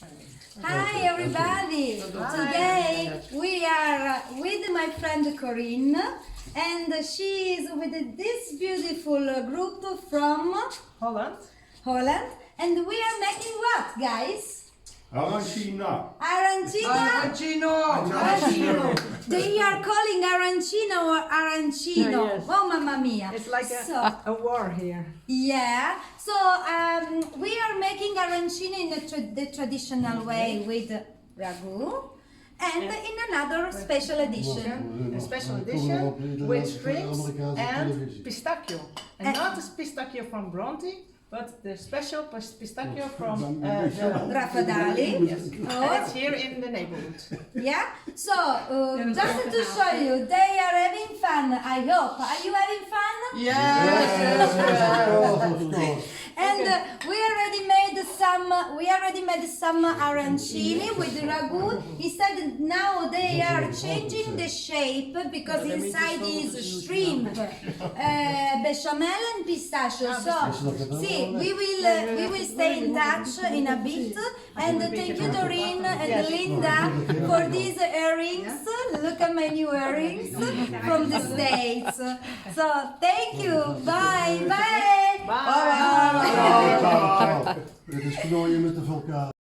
Hi everybody! Today we are with my friend Corinne and she is with this beautiful group from Holland. Holland and we are making what, guys? Arancina. Arancina? Arancino. They are calling arancino or arancino. Yes. Oh, mamma mia. It's like a war here. Yeah, so we are making arancini in the traditional way with ragu and in another special edition. A special edition with shrimps and pistachio. And not the pistachio from Bronte, but the special pistachio from the Raffadali. Yes. Oh. And it's here in the neighborhood. Yeah, so just to show you, they are having fun, I hope. Are you having fun? Yes. And we already made some arancini with ragu. Instead, now they are changing the shape because inside is shrimp, bechamel and pistachio. So, see, we will stay in touch in a bit. And thank you, Doreen and Linda, for these earrings. Look at my new earrings from the States. So, thank you. Bye. Bye. Bye. Ciao, ciao. Dit is knooien met de vulkaan.